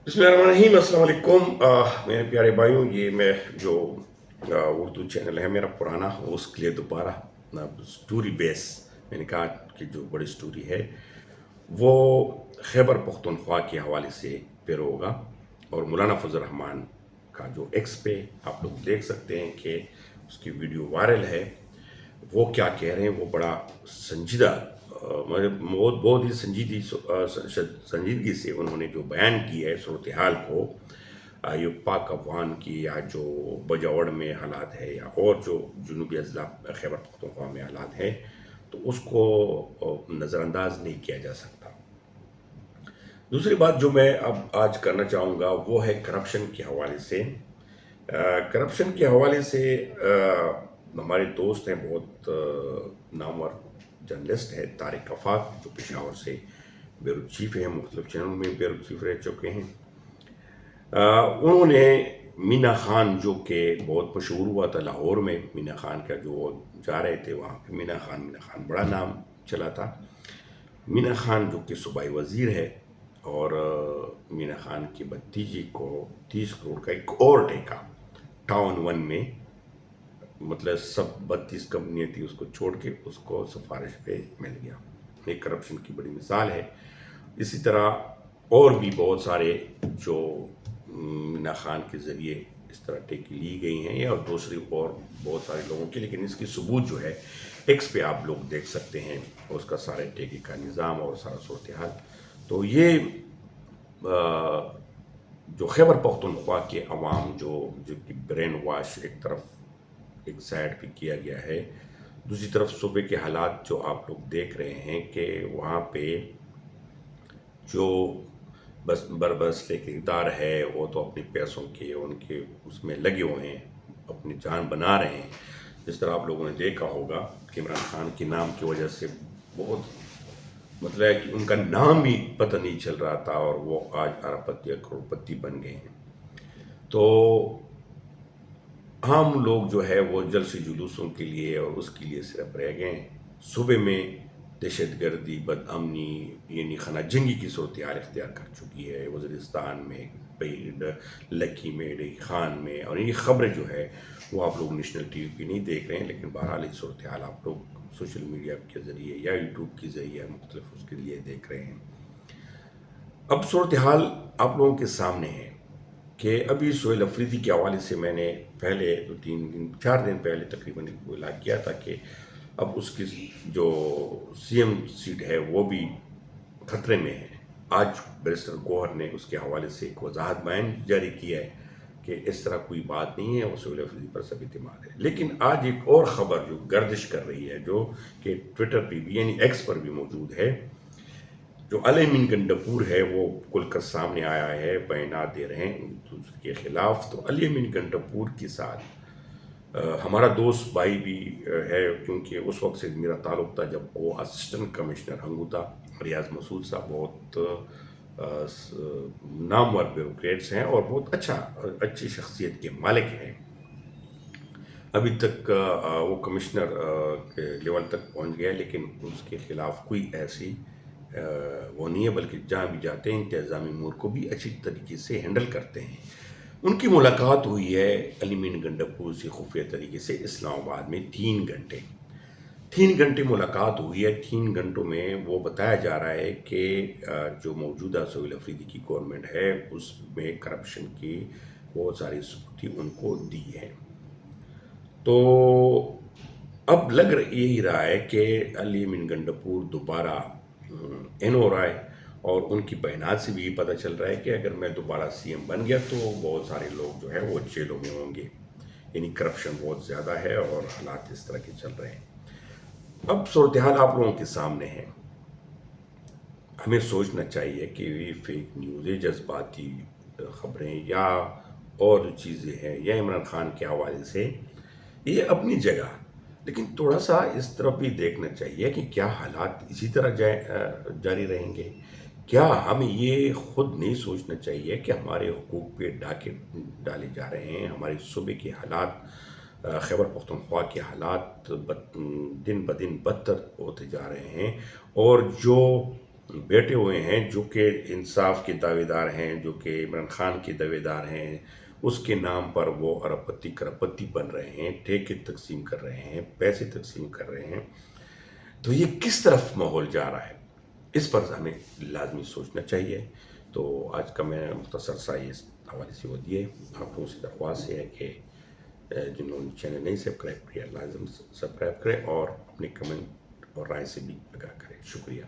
बिस्मिल्लाहिर्रहमानिर्रहीम। अस्सलाम वालेकुम। मेरे प्यारे भाइयों, ये मैं जो उर्दू चैनल है मेरा पुराना, उसके लिए दोबारा स्टोरी बेस, मैंने कहा कि जो बड़ी स्टोरी है वो खैबर पख्तूनख्वा के हवाले से पेश होगा। और मौलाना फजल रहमान का जो एक्स पे आप लोग देख सकते हैं कि उसकी वीडियो वायरल है। वो क्या कह रहे हैं, वो बड़ा संजीदा, मतलब बहुत बहुत ही संजीदगी से उन्होंने जो बयान किया है सूरत हाल को, ये पाक अफवान की, या जो बजावड़ में हालात है, या और जो जनूबी अजला खैबर पख्तूनख्वा में हालात है, तो उसको नज़रअंदाज नहीं किया जा सकता। दूसरी बात जो मैं अब आज करना चाहूँगा वो है करप्शन के हवाले से। करप्शन के हवाले से हमारे दोस्त हैं, बहुत नामवर जर्नलिस्ट है, तारिक आफाक, जो पेशावर से ब्यूरो चीफ हैं, मुख्तलिफ चैनलों में ब्यूरो चीफ रह चुके हैं। उन्होंने मीना खान, जो कि बहुत मशहूर हुआ था लाहौर में, मीना खान का जो जा रहे थे वहाँ पे, मीना खान बड़ा नाम चला था। मीना खान जो कि सूबाई वज़ीर है, और मीना खान की भतीजी को 30 करोड़ का एक और ठेका टाउन 1 में, मतलब सब 32 कंपनियाँ थी, उसको छोड़ के उसको सिफारिश पे मिल गया। एक करप्शन की बड़ी मिसाल है। इसी तरह और भी बहुत सारे जो मीना खान के ज़रिए इस तरह ठेके ली गई हैं, या और दूसरी और बहुत सारे लोगों की, लेकिन इसकी सबूत जो है एक्स पे आप लोग देख सकते हैं, उसका सारे ठेके का निज़ाम और सारा सूरत हाल। तो ये जो खैबर पख्तूनख्वा के अवाम जो कि ब्रेन वाश एक तरफ एक साइड पे किया गया है, दूसरी तरफ सूबे के हालात जो आप लोग देख रहे हैं कि वहाँ पे जो बस बरबस ठेकेदार है वो तो अपने पैसों के उनके उसमें लगे हुए हैं, अपनी जान बना रहे हैं। जिस तरह आप लोगों ने देखा होगा कि इमरान खान के नाम की वजह से बहुत, मतलब है कि उनका नाम भी पता नहीं चल रहा था, और वो आज अरबपति या करोड़पति बन गए हैं। तो आम लोग जो है वो जलसी जुलूसों के लिए और उसके लिए सिर्फ रह गए हैं। सूबे में दहशत गर्दी, बदअमनी, यानी खाना जंगी की सूरत हाल इख्तियार कर चुकी है। वज़ीरिस्तान में, लकी में, डही खान में, और ये ख़बरें जो है वो आप लोग नेशनल टीवी पे नहीं देख रहे हैं, लेकिन बहरहाल इस सूरत हाल आप लोग सोशल मीडिया के ज़रिए या यूट्यूब के ज़रिए मुख्तलिफ उसके लिए देख रहे हैं। अब सूरत हाल आप लोगों के सामने है कि अभी सोहेल अफरीदी के हवाले से मैंने पहले 4 दिन पहले तकरीबन इतला किया था कि अब उसकी जो सीएम सीट है वो भी खतरे में है। आज बैरिस्टर गौहर ने उसके हवाले से एक वजाहत बयान जारी किया है कि इस तरह कोई बात नहीं है, और सोहेल अफरीदी पर सब इत्मीनान है। लेकिन आज एक और ख़बर जो गर्दिश कर रही है, जो कि ट्विटर पर भी यानी एक्स पर भी मौजूद है, जो अल-अमीन गंडापुर है वो खुलकर सामने आया है, बयानात दे रहे हैं उसके खिलाफ। तो अल-अमीन गंडापुर के साथ हमारा दोस्त भाई भी है, क्योंकि उस वक्त से मेरा ताल्लुक़ था जब वो असिस्टेंट कमिश्नर हंगू था। रियाज मसूद साहब बहुत नामवर ब्यूरोक्रेट्स हैं और बहुत अच्छी शख्सियत के मालिक हैं। अभी तक वो कमिश्नर के लेवल तक पहुंच गया, लेकिन उसके खिलाफ कोई ऐसी वो नहीं है, बल्कि जहाँ भी जाते हैं इंतज़ामी अमूर को भी अच्छी तरीके से हैंडल करते हैं। उनकी मुलाकात हुई है अल-अमीन गंडापुर से खुफिया तरीके से इस्लामाबाद में 3 घंटे मुलाकात हुई है। 3 घंटों में वो बताया जा रहा है कि जो मौजूदा सोहेल अफरीदी की गवर्नमेंट है उसमें करप्शन की बहुत सारी सबूती उनको दी है। तो अब यही रहा है कि अल-अमीन गंडापुर दोबारा इन हो रहा है, और उनकी बयानात से भी पता चल रहा है कि अगर मैं दोबारा सीएम बन गया तो बहुत सारे लोग जो है वो जेलों में होंगे, यानी करप्शन बहुत ज़्यादा है और हालात इस तरह के चल रहे हैं। अब सूरत हाल आप लोगों के सामने है। हमें सोचना चाहिए कि ये फेक न्यूज़ है, जज्बाती ख़बरें या और चीज़ें हैं, या इमरान खान के हवाले से, ये अपनी जगह, लेकिन थोड़ा सा इस तरफ भी देखना चाहिए कि क्या हालात इसी तरह जारी रहेंगे। क्या हमें ये खुद नहीं सोचना चाहिए कि हमारे हुकूक पे डाके डाले जा रहे हैं, हमारे सूबे के हालात, खैबर पख्तूनख्वा के हालात दिन ब दिन बदतर होते जा रहे हैं, और जो بیٹھے ہوئے ہیں جو کہ انصاف کے دعوے دار ہیں، جو کہ عمران خان کے دعوے دار ہیں، اس کے نام پر وہ ارب پتی کرب پتی بن رہے ہیں، ٹھیکے تقسیم کر رہے ہیں، پیسے تقسیم کر رہے ہیں. تو یہ کس طرف ماحول جا رہا ہے، اس پر ہمیں لازمی سوچنا چاہیے. تو آج کا میں مختصر سا اس حوالے سے وہ دیے. آپ لوگوں سے درخواست ہے کہ جنہوں نے چینل نہیں سبسکرائب کیا لازم سبسکرائب کریں اور اپنے کمنٹ اور رائے سے بھی آگاہ کریں. شکریہ.